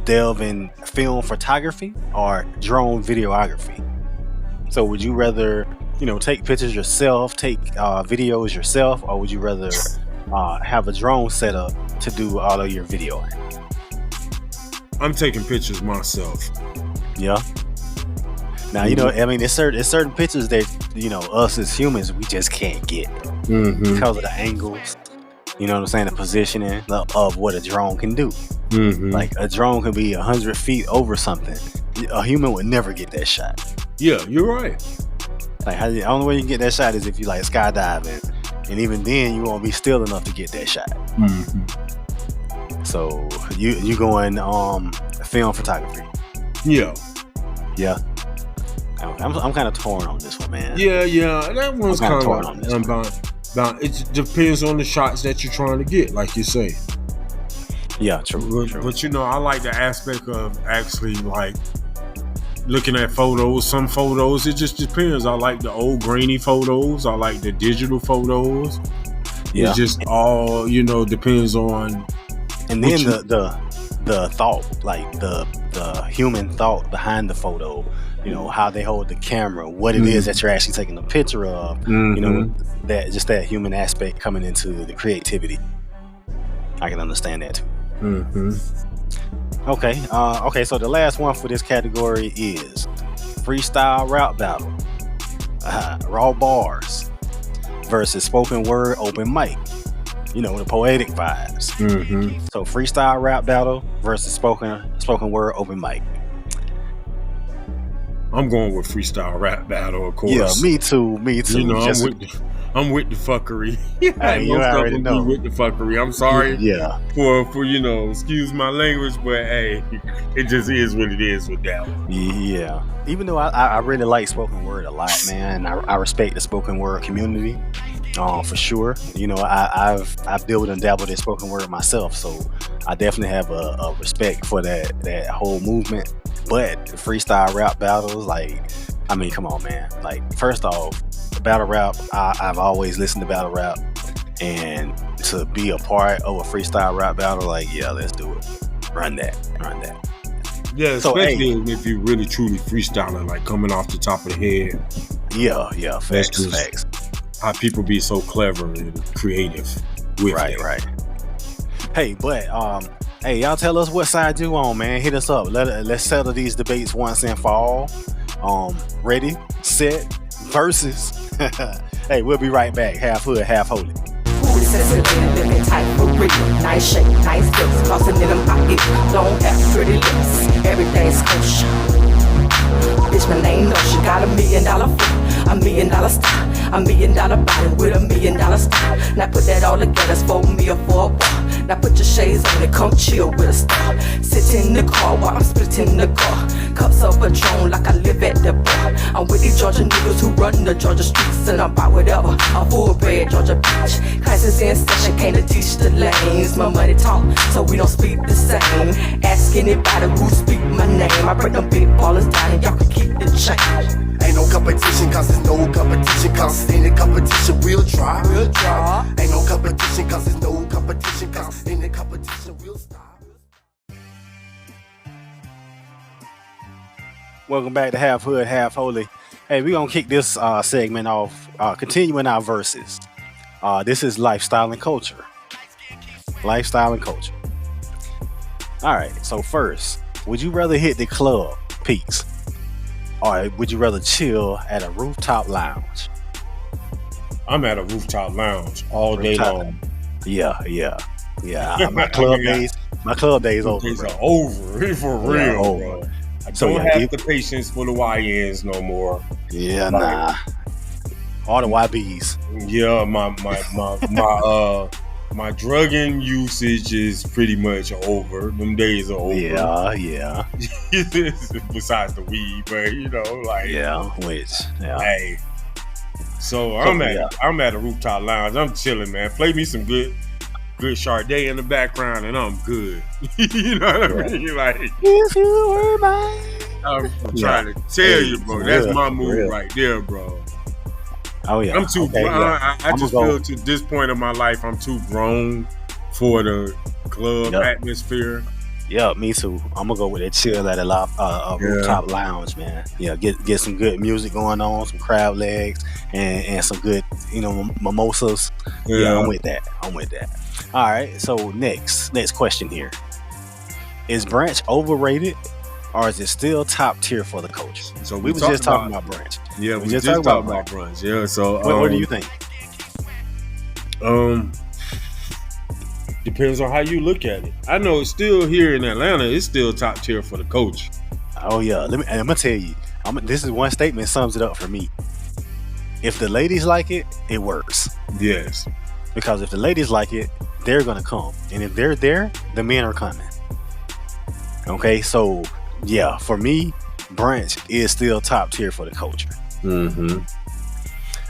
delve in film photography or drone videography? So would you rather, you know, take pictures yourself, take videos yourself, or would you rather have a drone set up to do all of your videoing? I'm taking pictures myself. Yeah. Now, you know, I mean, it's certain pictures that, you know, us as humans, we just can't get because of the angles, you know what I'm saying, the positioning of what a drone can do. Mm-hmm. Like a drone can be 100 feet over something. A human would never get that shot. Yeah, you're right. Like the only way you can get that shot is if you like skydiving, and even then you won't be still enough to get that shot. Mm-hmm. So you going film photography? Yeah. I'm kind of torn on this one, man. Yeah. That one's kind of torn on this one. It depends on the shots that you're trying to get, like you say. Yeah, true. But you know, I like the aspect of actually like looking at photos. Some photos, it just depends. I like the old grainy photos. I like the digital photos. Yeah. It just all, you know, depends on. And then the thought, like the human thought behind the photo. You know, how they hold the camera, what it is that you're actually taking a picture of. You know, that human aspect coming into the creativity. I can understand that too. Okay. So the last one for this category is freestyle rap battle, raw bars versus spoken word open mic. You know, the poetic vibes. So freestyle rap battle versus spoken word open mic. I'm going with freestyle rap battle, of course. Yeah, me too. You know, I'm with the fuckery. Hey, you already know. With the fuckery. I'm sorry. Yeah. For you know, excuse my language, but hey, it just is what it is with that one. Yeah. Even though I really like spoken word a lot, man. I respect the spoken word community, for sure. You know, I've dabbled and dabbled in spoken word myself, so I definitely have a respect for that whole movement. But freestyle rap battles, like, I mean, come on, man. Like, first off, battle rap, I've always listened to battle rap, and to be a part of a freestyle rap battle, like, yeah, let's do it. Run that. Yeah, especially if you're really truly freestyling, like coming off the top of the head. Yeah, facts. How people be so clever and creative with it. Right. Hey, but hey, y'all tell us what side you on, man. Hit us up. Let's settle these debates once and for all. Ready, set, versus. Hey, we'll be right back. Half hood, half holy. Who says it in living type for real? Nice shape, nice lips, crossing in them pockets. Long hair, pretty lips, everything's kosher. Bitch, my name, no, she got $1 million foot, $1 million style, $1 million body with $1 million style. Now put that all together, it's for me or for a while. Now put your shades on and come chill with a star. Sit in the car while I'm splitting the car. Cups of Patron like I live at the bar. I'm with these Georgia niggas who run the Georgia streets, and I'm about whatever. A full-bred Georgia bitch. Classes in session, came to teach the lanes. My money talk, so we don't speak the same. Ask anybody who speak my name. I break them big ballers down and y'all can keep the change. Ain't no competition, cause there's no competition. Cause any competition we'll try. Ain't no competition, cause there's no competition. Cause any competition we'll stop. Welcome back to Half Hood, Half Holy. Hey, we're gonna kick this segment off, continuing our verses. This is lifestyle and culture. Lifestyle and culture. All right, so first, would you rather hit the club, peaks, or would you rather chill at a rooftop lounge? I'm at a rooftop lounge all day long. Yeah. My club days over. Days are over for real, bro. I don't have the patience for the YNs no more. Yeah, nah. All the YBs. Yeah, my drugging usage is pretty much over. Them days are over. Yeah. Besides the weed, but Hey. So I'm at a rooftop lounge. I'm chilling, man. Play me some good Sade in the background, and I'm good. You know what I mean? Like, if you were mine. I'm trying to tell you, bro. That's my move right there, bro. Oh yeah. I'm too grown. I just feel to this point of my life, I'm too grown for the club atmosphere. Yeah, me too. I'm gonna go with that chill at a rooftop lounge, man. Yeah, get some good music going on, some crab legs, and some good, mimosas. Yeah, I'm with that. All right, so next question here. Is brunch overrated, or is it still top tier for the culture? So we was just talking about brunch. Yeah, we just talking about brunch. Yeah, so what do you think? Depends on how you look at it. I know it's still here in Atlanta. It's still top tier for the culture. Oh yeah, I'm gonna tell you. This is one statement that sums it up for me. If the ladies like it, it works. Yes. Because if the ladies like it, they're gonna come, and if they're there, the men are coming. Okay, so yeah, for me, brunch is still top tier for the culture. Mm-hmm.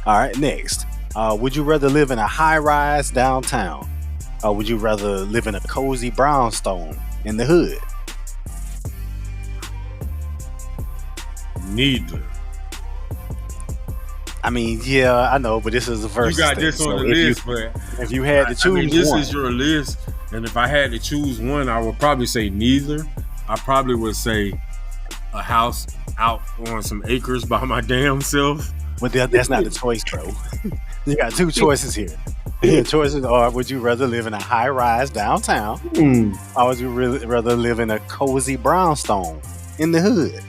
All right, next. Would you rather live in a high-rise downtown, or would you rather live in a cozy brownstone in the hood? Neither. I mean, yeah, I know, but this is the verse. You got this on the list, but if you had to choose this one. Is your list, and if I had to choose one, I would probably say neither. I probably would say a house out on some acres by my damn self. But that's not the choice, bro. You got two choices here. The choices are: would you rather live in a high-rise downtown, or would you rather live in a cozy brownstone in the hood?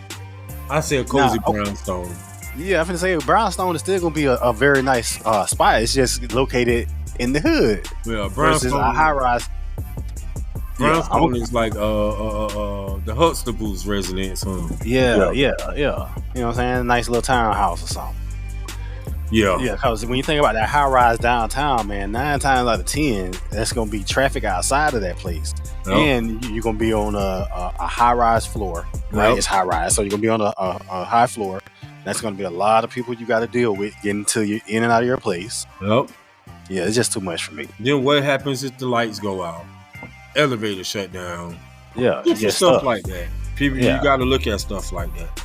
I say a cozy brownstone. Yeah, I'm finna say brownstone is still gonna be a very nice spot. It's just located in the hood. Yeah, brownstone versus a high-rise. Brownstone is like the Huxtable's residence, huh? Yeah. You know what I'm saying? A nice little townhouse or something. Yeah, because when you think about that high-rise downtown, man, 9 times out of 10, that's gonna be traffic outside of that place, and you're gonna be on a high-rise floor, right? It's high-rise, so you're gonna be on a high floor. That's gonna be a lot of people you got to deal with getting to you in and out of your place. Yep. Yeah, it's just too much for me. Then what happens if the lights go out? Elevator shut down. Yeah, stuff like that. People, you got to look at stuff like that.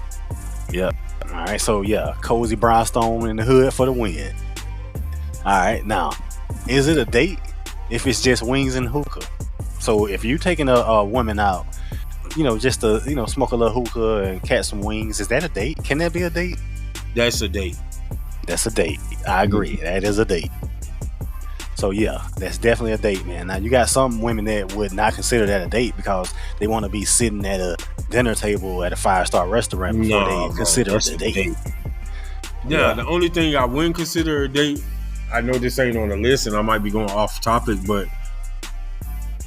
Yeah. All right, so cozy brownstone in the hood for the win. All right, now, is it a date if it's just wings and hookah? So if you're taking a woman out, just to smoke a little hookah and catch some wings, is that a date? Can that be a date? That's a date. That's a date. I agree. That is a date. So yeah, that's definitely a date, man. Now you got some women that would not consider that a date because they want to be sitting at a dinner table at a 5-star restaurant before they consider it a date. Yeah, the only thing I wouldn't consider a date, I know this ain't on the list and I might be going off topic, but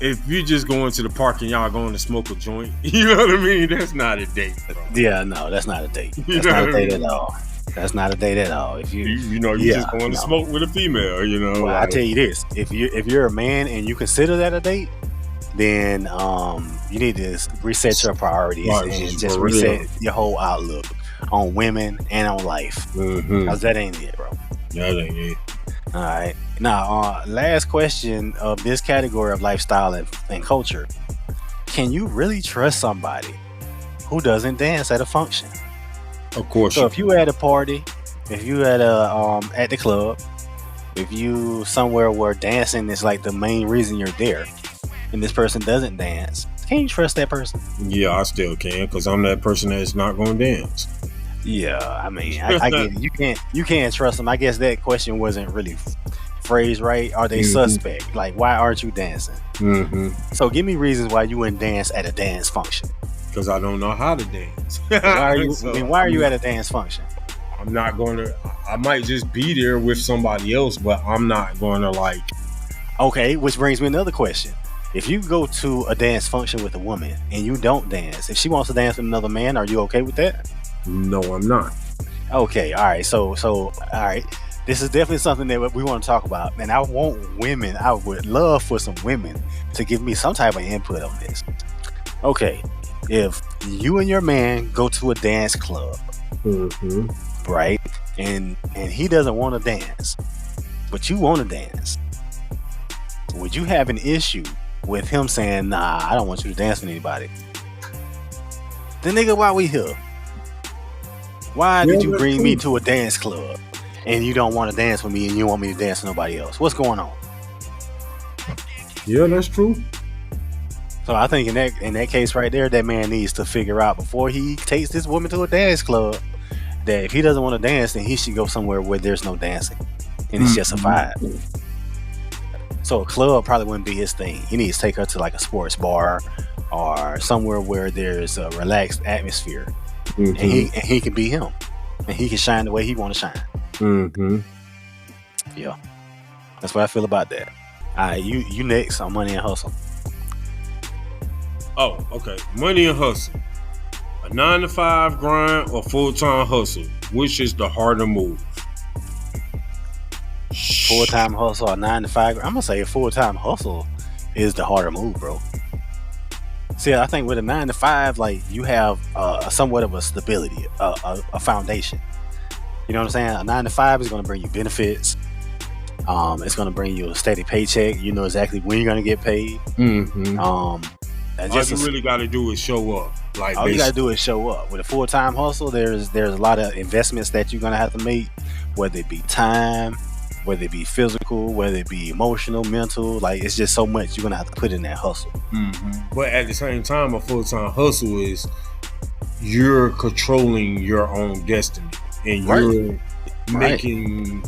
if you just going to the park and y'all going to smoke a joint, you know what I mean? That's not a date, bro. Yeah, no, that's not a date. That's not a date at all. That's not a date at all. If you just going to smoke with a female, you know. Well, I tell you this: if you're a man and you consider that a date, then you need to reset your priorities and just reset your whole outlook on women and on life, because that ain't it, bro. That ain't it. All right. Now, last question of this category of lifestyle and culture: can you really trust somebody who doesn't dance at a function? Of course. So if you at a party, if you at the club, if you somewhere where dancing is like the main reason you're there, and this person doesn't dance, can you trust that person? Yeah, I still can, because I'm that person that's not going to dance. Yeah, I mean, I get it. You can't trust them. I guess that question wasn't really phrased right. Are they suspect? Like, why aren't you dancing? So give me reasons why you wouldn't dance at a dance function. Because I don't know how to dance. Why are you at a dance function? I'm not going to. I might just be there with somebody else, but I'm not going to like. Okay, which brings me another question. If you go to a dance function with a woman and you don't dance, if she wants to dance with another man, are you okay with that? No, I'm not. Okay, all right. So all right. This is definitely something that we want to talk about. And I would love for some women to give me some type of input on this. Okay, if you and your man go to a dance club, right, and he doesn't want to dance, but you want to dance, would you have an issue with him saying, nah, I don't want you to dance with anybody? Then nigga, why we here? Why did you bring me to a dance club and you don't want to dance with me and you want me to dance with nobody else? What's going on? Yeah, that's true. So I think in that case right there, that man needs to figure out before he takes this woman to a dance club that if he doesn't want to dance, then he should go somewhere where there's no dancing and it's just a vibe. So a club probably wouldn't be his thing. He needs to take her to like a sports bar or somewhere where there's a relaxed atmosphere, and he can be him, and he can shine the way he want to shine. Yeah, that's what I feel about that. All right, you next on Money and Hustle. Oh, okay. Money and hustle. A 9-to-5 grind or full-time hustle? Which is the harder move? Full-time hustle or 9-to-5? I'm gonna say a full-time hustle is the harder move, bro. See, I think with a 9-to-5, like you have somewhat of a stability, a foundation. You know what I'm saying? A 9-to-5 is gonna bring you benefits. It's gonna bring you a steady paycheck. You know exactly when you're gonna get paid. All you really got to do is show up. Like all you got to do is show up. With a full-time hustle, there's a lot of investments that you're gonna have to make, whether it be time, whether it be physical, whether it be emotional, mental. Like it's just so much you're gonna have to put in that hustle. But at the same time, a full-time hustle is you're controlling your own destiny and you're making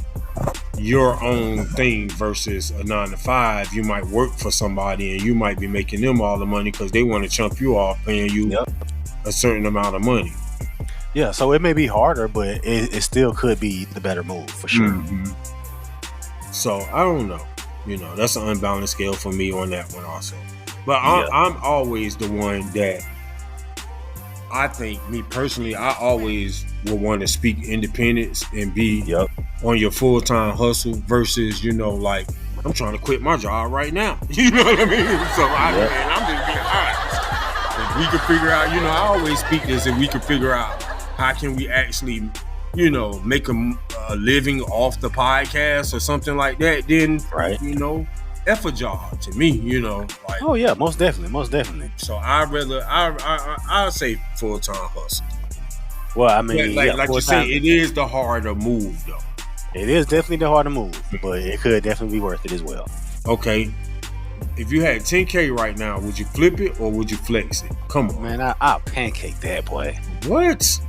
your own thing versus a 9-to-5. You might work for somebody and you might be making them all the money because they want to chump you off paying you a certain amount of money. Yeah, so it may be harder, but it still could be the better move for sure. So I don't know. You know, that's an unbalanced scale for me on that one also. But I'm always the one that I think, me personally, I always will want to speak independence and be on your full-time hustle versus, you know, like, I'm trying to quit my job right now. You know what I mean? So I'm just being honest. If we can figure out, you know, I always speak this, and we can figure out how can we actually, you know, make a living off the podcast or something like that, then, you know, F a job to me, you know. Like, oh yeah, most definitely. So I'll say full-time hustle. Well, I mean, like you say, it is the harder move though. It is definitely the harder move, but it could definitely be worth it as well. Okay, if you had 10K right now, would you flip it or would you flex it? Come on, Man, I'll pancake that, boy. What?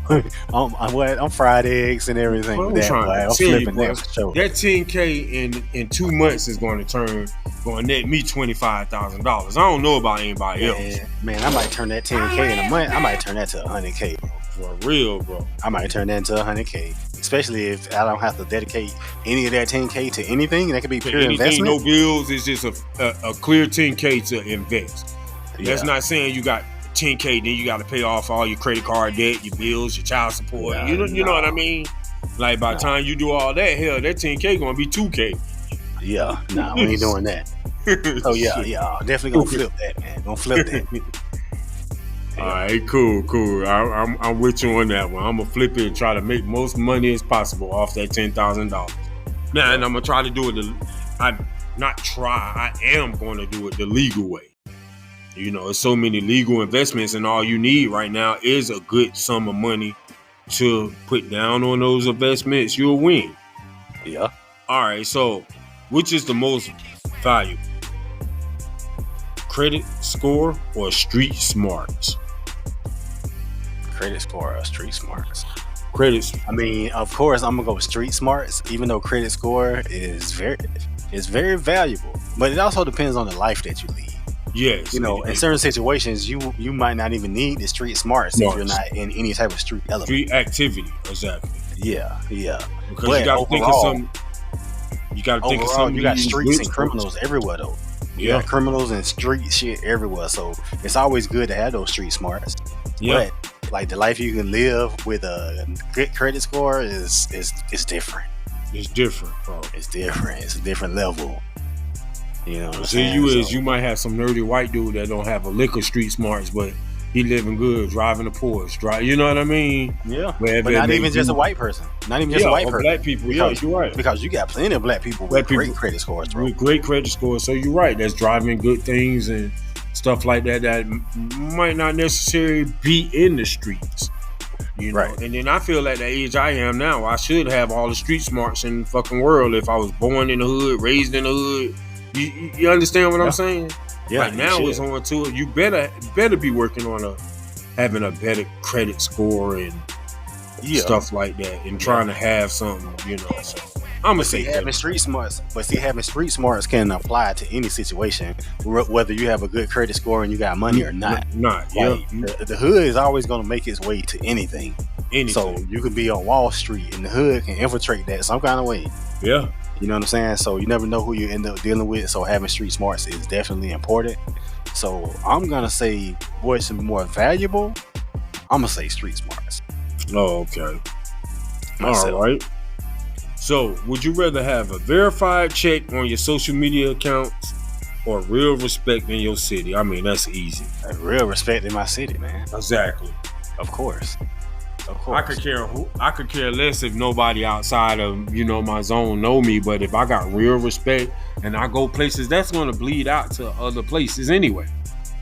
I'm fried eggs and everything Well, with that, boy. I'm flipping that for sure. That 10K in 2 months is going to net me $25,000. I don't know about anybody else. Man, I might turn that 10K in a month. I might turn that to 100K, bro. For real, bro. I might turn that into 100K, especially if I don't have to dedicate any of that 10K to anything. That could be pure investment. No bills. It's just a clear 10K to invest. That's not saying you got 10K, then you got to pay off all your credit card debt, your bills, your child support. You know what I mean? Like by the time you do all that, hell, that 10K gonna be 2K. Yeah, nah, we ain't doing that. Oh yeah, definitely gonna flip that, man. Gonna flip that. All right, cool. I'm with you on that one. I'm gonna flip it and try to make most money as possible off that $10,000. Now, and I'm gonna try to do it. I am going to do it the legal way. You know, there's so many legal investments, and all you need right now is a good sum of money to put down on those investments. You'll win. Yeah. All right. So, which is the most valuable? Credit score or street smarts? Credit score or street smarts? Credit. I mean, of course, I'm gonna go with street smarts, even though credit score is very valuable. But it also depends on the life that you lead. Yes. You know, in certain situations, you might not even need the street smarts if you're not in any type of street element. Street activity, exactly. Yeah. Because you got to think of some. You got to think of something. You got streets and criminals everywhere, though. You got criminals and street shit everywhere. So it's always good to have those street smarts. Yeah. But like the life you can live with a good credit score is different. It's different, bro. It's different. It's a different level. You know what I'm saying? saying? You might have some nerdy white dude that don't have a lick of street smarts, but he living good, driving a Porsche. You know what I mean? Yeah. But not even just a white person. Not even just a white person. Black people. Because, you're right. Because you got plenty of black people with great credit scores, bro. With great credit scores. So you're right. That's driving good things and stuff like that might not necessarily be in the streets. You know? Right. And then I feel at the age I am now, I should have all the street smarts in the fucking world if I was born in the hood, raised in the hood. You understand what I'm saying? Yeah. Like now it's on to it. You better be working on having a better credit score and stuff like that, and trying to have something, you know. So I'm gonna say having street smarts, having street smarts can apply to any situation, whether you have a good credit score and you got money or not. The hood is always gonna make its way to anything. So you could be on Wall Street and the hood can infiltrate that some kind of way. Yeah. You know what I'm saying? So you never know who you end up dealing with. So having street smarts is definitely important. So I'm going to say what's more valuable. I'm going to say street smarts. Oh, okay. All right. So would you rather have a verified check on your social media accounts or real respect in your city? I mean, that's easy. Real respect in my city, man. Exactly. Of course. I could care less if nobody outside of, you know, my zone know me, but if I got real respect and I go places, that's going to bleed out to other places anyway.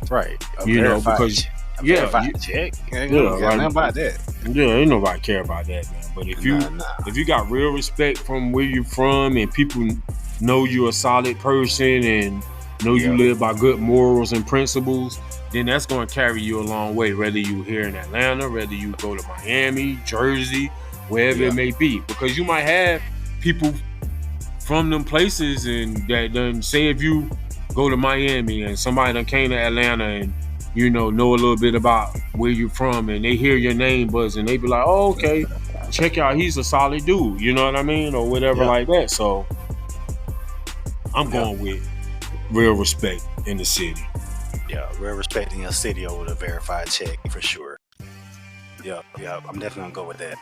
Right. You know, because check. Ain't nothing about that. Yeah, ain't nobody care about that, man. But if you got real respect from where you're from and people know you're a solid person and know you live by good morals and principles, then that's going to carry you a long way, whether you here in Atlanta, whether you go to Miami, Jersey, wherever it may be. Because you might have people from them places, and that done say if you go to Miami and somebody done came to Atlanta and, you know a little bit about where you're from, and they hear your name buzzing, they be like, oh, okay, check out, he's a solid dude, you know what I mean? Or whatever like that. So I'm going with real respect in the city. Yeah, real respect in your city over the verified check for sure. Yeah, I'm definitely gonna go with that.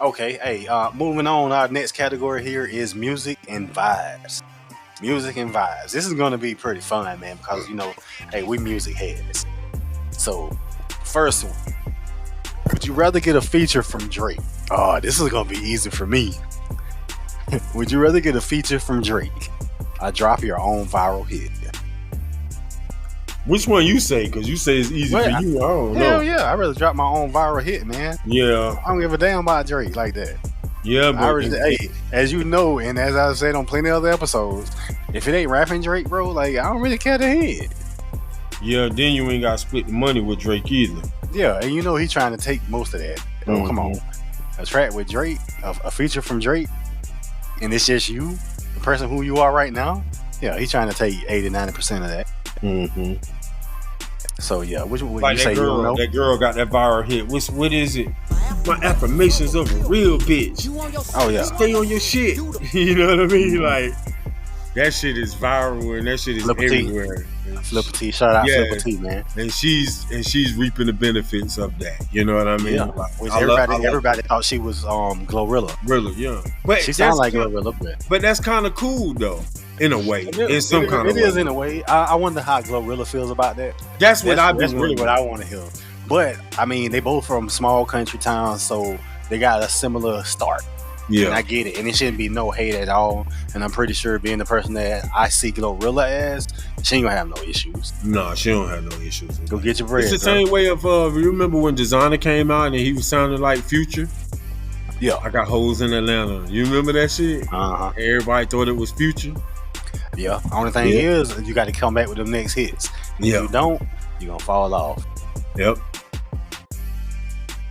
Okay, hey, moving on. Our next category here is music and vibes. Music and vibes. This is gonna be pretty fun, man, because hey, we music heads. So, first one, would you rather get a feature from Drake? Oh, this is gonna be easy for me. Would you rather get a feature from Drake or drop your own viral hit? Which one you say? Because you say it's easy for you. I don't know. Hell yeah, I'd rather drop my own viral hit, man. Yeah. I don't give a damn about Drake like that. Yeah, but hey, as you know, and as I said on plenty of other episodes, if it ain't rapping Drake, bro, like I don't really care to hear it. Yeah, then you ain't got to split the money with Drake either. Yeah, and you know he trying to take most of that. Oh, come on. A track with Drake, a feature from Drake, and it's just you, the person who you are right now. Yeah, he's trying to take 80-90% of that. Mm-hmm. So yeah, which Like you say that girl, you don't know? that girl got that viral hit. What is it? My affirmations of a real bitch. Oh yeah, Stay on your shit. You know what I mean? Like that shit is viral and that shit is Flipper T. everywhere. Flipper T, shout out Yeah. Flipper T, man. And she's reaping the benefits of that. You know what I mean? Yeah, Like, which I love everybody thought she was Glorilla. really, yeah. But She sounds like kinda, Glorilla, but that's kind of cool though, in a way. In some kind of it way. is in a way. I wonder how Glorilla feels about that. That's what I've been That's really wondering. what I want to hear. But I mean, they both from small country towns, so they got a similar start. And Yeah. I get it, and it shouldn't be no hate at all. And I'm pretty sure, being the person that I see Glorilla as, she ain't gonna have no issues. No, she don't have no issues. Go get your bread. It's the girl. same way of you remember when Designer came out and he was sounding like Future? Yeah. I got hoes in Atlanta. You remember that shit? Uh-huh. Everybody thought it was Future. Yeah. Only thing is, you got to come back with them next hits. And if Yeah. you don't, you're gonna fall off. Yep.